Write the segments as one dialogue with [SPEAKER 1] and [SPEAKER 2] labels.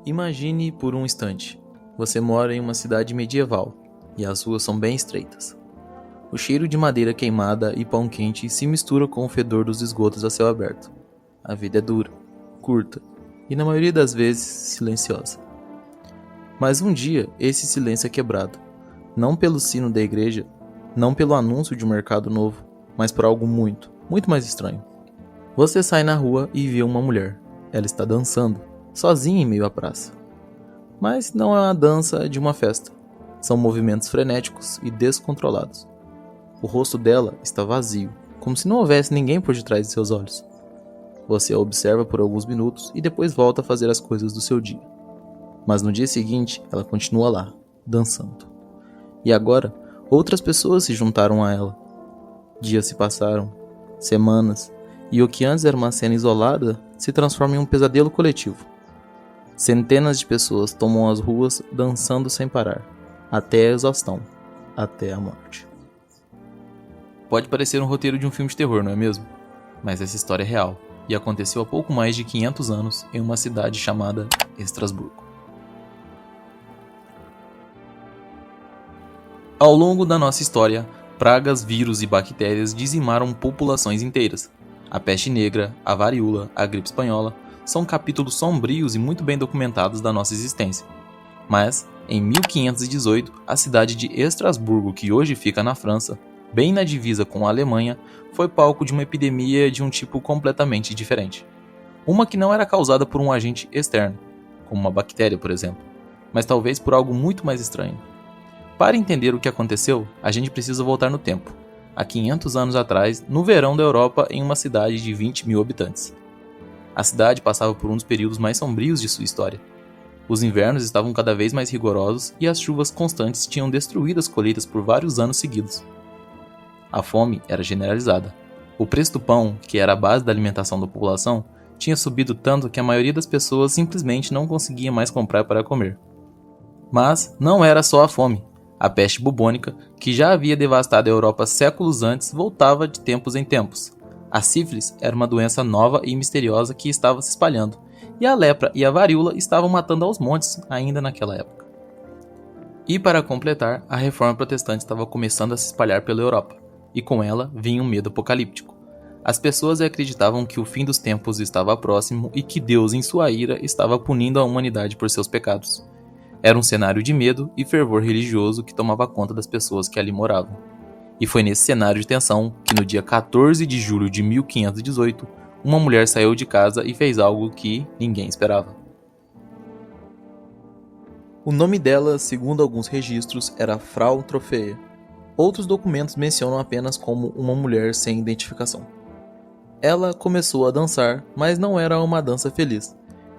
[SPEAKER 1] Imagine por um instante, você mora em uma cidade medieval e as ruas são bem estreitas. O cheiro de madeira queimada e pão quente se mistura com o fedor dos esgotos a céu aberto. A vida é dura, curta e na maioria das vezes silenciosa. Mas um dia esse silêncio é quebrado, não pelo sino da igreja, não pelo anúncio de um mercado novo, mas por algo muito mais estranho. Você sai na rua e vê uma mulher. Ela está dançando, sozinha em meio à praça. Mas não é uma dança de uma festa. São movimentos frenéticos e descontrolados. O rosto dela está vazio, como se não houvesse ninguém por detrás de seus olhos. Você a observa por alguns minutos e depois volta a fazer as coisas do seu dia. Mas no dia seguinte, ela continua lá, dançando. E agora, outras pessoas se juntaram a ela. Dias se passaram, semanas, e o que antes era uma cena isolada se transforma em um pesadelo coletivo. Centenas de pessoas tomam as ruas dançando sem parar, até a exaustão, até a morte. Pode parecer um roteiro de um filme de terror, não é mesmo? Mas essa história é real e aconteceu há pouco mais de 500 anos em uma cidade chamada Estrasburgo. Ao longo da nossa história, pragas, vírus e bactérias dizimaram populações inteiras. A peste negra, a varíola, a gripe espanhola são capítulos sombrios e muito bem documentados da nossa existência. Mas, em 1518, a cidade de Estrasburgo, que hoje fica na França, bem na divisa com a Alemanha, foi palco de uma epidemia de um tipo completamente diferente. Uma que não era causada por um agente externo, como uma bactéria, por exemplo, mas talvez por algo muito mais estranho. Para entender o que aconteceu, a gente precisa voltar no tempo, há 500 anos atrás, no verão da Europa, em uma cidade de 20 mil habitantes. A cidade passava por um dos períodos mais sombrios de sua história. Os invernos estavam cada vez mais rigorosos e as chuvas constantes tinham destruído as colheitas por vários anos seguidos. A fome era generalizada. O preço do pão, que era a base da alimentação da população, tinha subido tanto que a maioria das pessoas simplesmente não conseguia mais comprar para comer. Mas não era só a fome. A peste bubônica, que já havia devastado a Europa séculos antes, voltava de tempos em tempos. A sífilis era uma doença nova e misteriosa que estava se espalhando, e a lepra e a varíola estavam matando aos montes ainda naquela época. E para completar, a reforma protestante estava começando a se espalhar pela Europa, e com ela vinha um medo apocalíptico. As pessoas acreditavam que o fim dos tempos estava próximo e que Deus, em sua ira, estava punindo a humanidade por seus pecados. Era um cenário de medo e fervor religioso que tomava conta das pessoas que ali moravam. E foi nesse cenário de tensão que no dia 14 de julho de 1518, uma mulher saiu de casa e fez algo que ninguém esperava. O nome dela, segundo alguns registros, era Frau Troffea. Outros documentos mencionam apenas como uma mulher sem identificação. Ela começou a dançar, mas não era uma dança feliz.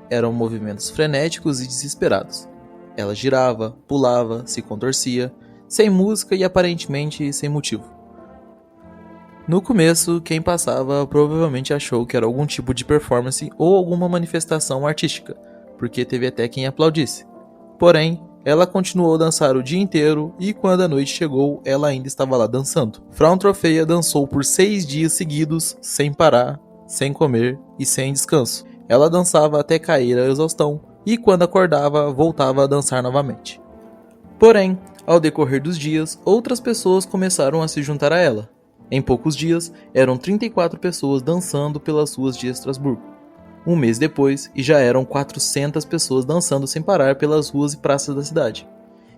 [SPEAKER 1] Eram movimentos frenéticos e desesperados. Ela girava, pulava, se contorcia, sem música e aparentemente sem motivo. No começo, quem passava provavelmente achou que era algum tipo de performance ou alguma manifestação artística, porque teve até quem aplaudisse. Porém, ela continuou a dançar o dia inteiro e quando a noite chegou, ela ainda estava lá dançando. Frau Troffea dançou por 6 dias seguidos, sem parar, sem comer e sem descanso. Ela dançava até cair a exaustão e quando acordava, voltava a dançar novamente. Porém, ao decorrer dos dias, outras pessoas começaram a se juntar a ela. Em poucos dias, eram 34 pessoas dançando pelas ruas de Estrasburgo. Um mês depois, e já eram 400 pessoas dançando sem parar pelas ruas e praças da cidade.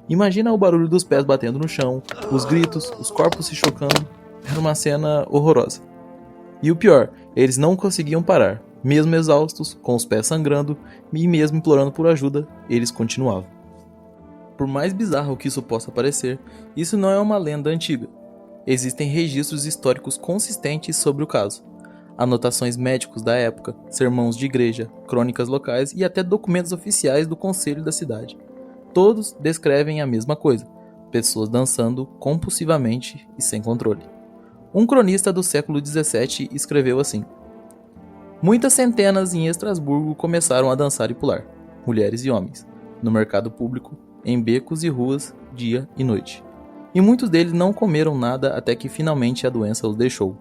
[SPEAKER 1] Imagina o barulho dos pés batendo no chão, os gritos, os corpos se chocando. Era uma cena horrorosa. E o pior, eles não conseguiam parar. Mesmo exaustos, com os pés sangrando e mesmo implorando por ajuda, eles continuavam. Por mais bizarro que isso possa parecer, isso não é uma lenda antiga. Existem registros históricos consistentes sobre o caso. Anotações médicos da época, sermões de igreja, crônicas locais e até documentos oficiais do conselho da cidade. Todos descrevem a mesma coisa, pessoas dançando compulsivamente e sem controle. Um cronista do século XVII escreveu assim: muitas centenas em Estrasburgo começaram a dançar e pular. mulheres e homens, no mercado público, em becos e ruas, dia e noite. E muitos deles não comeram nada até que finalmente a doença os deixou.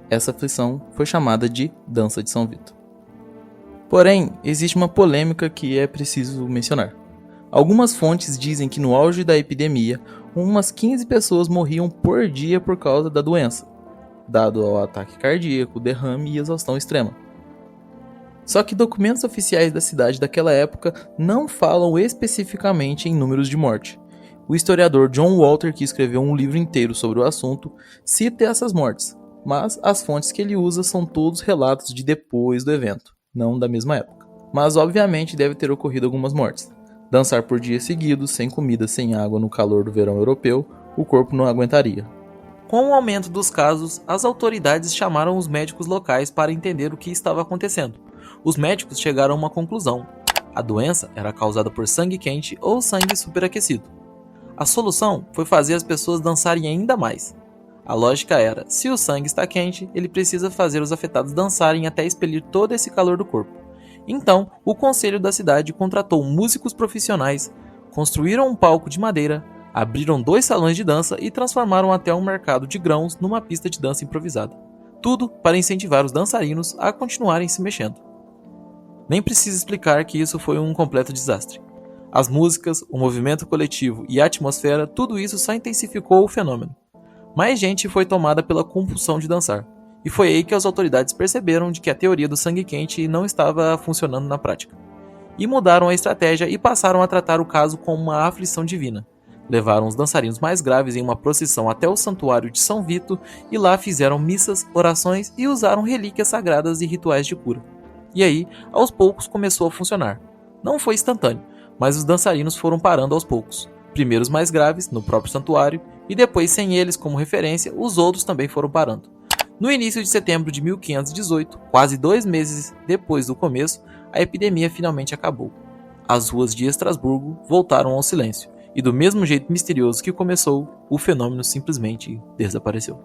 [SPEAKER 1] Essa aflição foi chamada de Dança de São Vito. Porém, existe uma polêmica que é preciso mencionar. Algumas fontes dizem que no auge da epidemia, umas 15 pessoas morriam por dia por causa da doença, dado ao ataque cardíaco, derrame e exaustão extrema. Só que documentos oficiais da cidade daquela época não falam especificamente em números de morte. O historiador John Walter, que escreveu um livro inteiro sobre o assunto, cita essas mortes, mas as fontes que ele usa são todos relatos de depois do evento, não da mesma época. Mas obviamente deve ter ocorrido algumas mortes. Dançar por dias seguidos, sem comida, sem água no calor do verão europeu, o corpo não aguentaria. Com o aumento dos casos, as autoridades chamaram os médicos locais para entender o que estava acontecendo. Os médicos chegaram a uma conclusão: a doença era causada por sangue quente ou sangue superaquecido. A solução foi fazer as pessoas dançarem ainda mais. A lógica era: se o sangue está quente, ele precisa fazer os afetados dançarem até expelir todo esse calor do corpo. Então, o conselho da cidade contratou músicos profissionais, construíram um palco de madeira, abriram 2 salões de dança e transformaram até um mercado de grãos numa pista de dança improvisada. Tudo para incentivar os dançarinos a continuarem se mexendo. Nem precisa explicar que isso foi um completo desastre. As músicas, o movimento coletivo e a atmosfera, tudo isso só intensificou o fenômeno. Mais gente foi tomada pela compulsão de dançar. E foi aí que as autoridades perceberam de que a teoria do sangue quente não estava funcionando na prática. E mudaram a estratégia e passaram a tratar o caso como uma aflição divina. Levaram os dançarinos mais graves em uma procissão até o santuário de São Vito e lá fizeram missas, orações e usaram relíquias sagradas e rituais de cura. E aí, aos poucos começou a funcionar. Não foi instantâneo, mas os dançarinos foram parando aos poucos. Primeiro os mais graves, no próprio santuário, e depois, sem eles como referência, os outros também foram parando. No início de setembro de 1518, quase 2 meses depois do começo, a epidemia finalmente acabou. As ruas de Estrasburgo voltaram ao silêncio, e do mesmo jeito misterioso que começou, o fenômeno simplesmente desapareceu.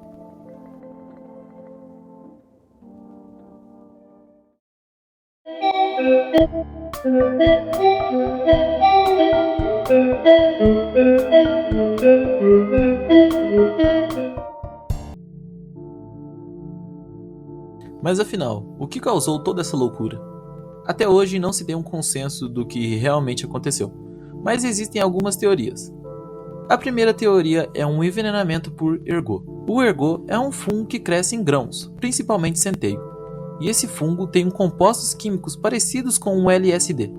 [SPEAKER 1] Mas afinal, o que causou toda essa loucura? Até hoje não se tem um consenso do que realmente aconteceu, mas existem algumas teorias. A primeira teoria é um envenenamento por ergot. O ergot é um fungo que cresce em grãos, principalmente centeio, e esse fungo tem compostos químicos parecidos com o LSD.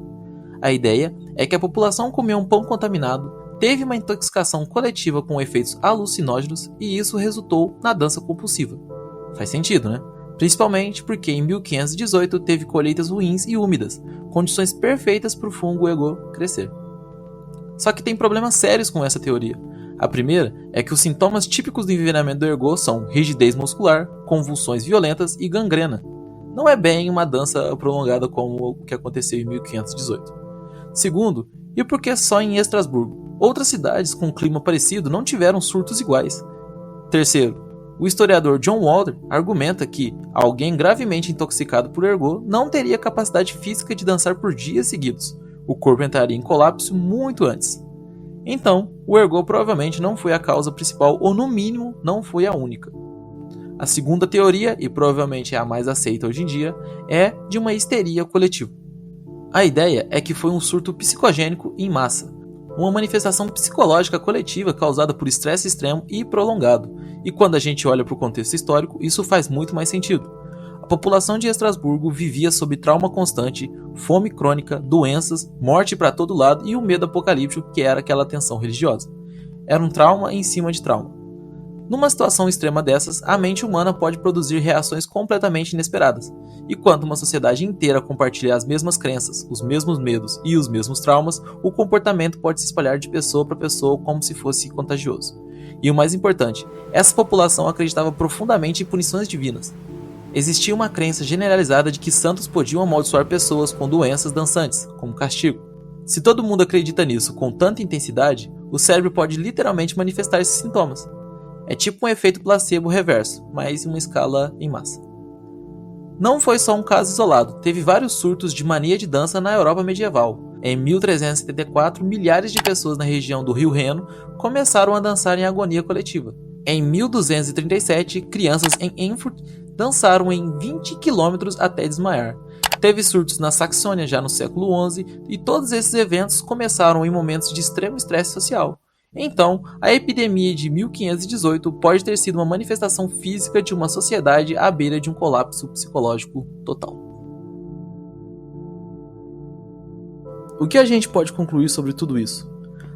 [SPEAKER 1] A ideia é que a população comeu um pão contaminado, teve uma intoxicação coletiva com efeitos alucinógenos e isso resultou na dança compulsiva. Faz sentido, né? Principalmente porque em 1518 teve colheitas ruins e úmidas, condições perfeitas para o fungo ergot crescer. Só que tem problemas sérios com essa teoria. A primeira é que os sintomas típicos do envenenamento do ergot são rigidez muscular, convulsões violentas e gangrena. Não é bem uma dança prolongada como o que aconteceu em 1518. Segundo, e por que só em Estrasburgo? Outras cidades com um clima parecido não tiveram surtos iguais. Terceiro, o historiador John Walter argumenta que alguém gravemente intoxicado por ergot não teria capacidade física de dançar por dias seguidos. O corpo entraria em colapso muito antes. Então, o ergot provavelmente não foi a causa principal ou, no mínimo, não foi a única. A segunda teoria, e provavelmente é a mais aceita hoje em dia, é de uma histeria coletiva. A ideia é que foi um surto psicogênico em massa, uma manifestação psicológica coletiva causada por estresse extremo e prolongado. E quando a gente olha para o contexto histórico, isso faz muito mais sentido. A população de Estrasburgo vivia sob trauma constante, fome crônica, doenças, morte para todo lado e o medo apocalíptico que era aquela tensão religiosa. Era um trauma em cima de trauma. Numa situação extrema dessas, a mente humana pode produzir reações completamente inesperadas. E quando uma sociedade inteira compartilha as mesmas crenças, os mesmos medos e os mesmos traumas, o comportamento pode se espalhar de pessoa para pessoa como se fosse contagioso. E o mais importante, essa população acreditava profundamente em punições divinas. Existia uma crença generalizada de que santos podiam amaldiçoar pessoas com doenças dançantes, como castigo. Se todo mundo acredita nisso com tanta intensidade, o cérebro pode literalmente manifestar esses sintomas. É tipo um efeito placebo reverso, mas em uma escala em massa. Não foi só um caso isolado, teve vários surtos de mania de dança na Europa medieval. Em 1374, milhares de pessoas na região do Rio Reno começaram a dançar em agonia coletiva. Em 1237, crianças em Erfurt dançaram em 20 quilômetros até desmaiar. Teve surtos na Saxônia já no século XI e todos esses eventos começaram em momentos de extremo estresse social. Então, a epidemia de 1518 pode ter sido uma manifestação física de uma sociedade à beira de um colapso psicológico total. O que a gente pode concluir sobre tudo isso?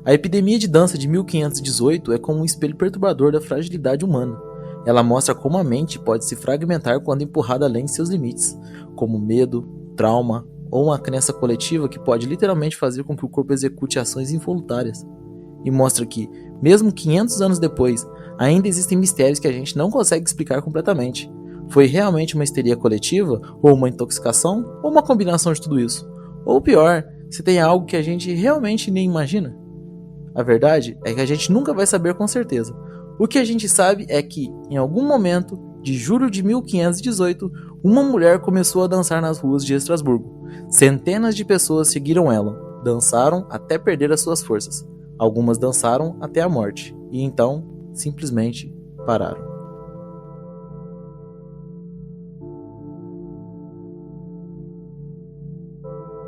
[SPEAKER 1] A epidemia de dança de 1518 é como um espelho perturbador da fragilidade humana. Ela mostra como a mente pode se fragmentar quando empurrada além de seus limites, como medo, trauma ou uma crença coletiva que pode literalmente fazer com que o corpo execute ações involuntárias. E mostra que, mesmo 500 anos depois, ainda existem mistérios que a gente não consegue explicar completamente. Foi realmente uma histeria coletiva, ou uma intoxicação, ou uma combinação de tudo isso? Ou pior, se tem algo que a gente realmente nem imagina? A verdade é que a gente nunca vai saber com certeza. O que a gente sabe é que, em algum momento, de julho de 1518, uma mulher começou a dançar nas ruas de Estrasburgo. Centenas de pessoas seguiram ela, dançaram até perder as suas forças. Algumas dançaram até a morte, e então, simplesmente, pararam.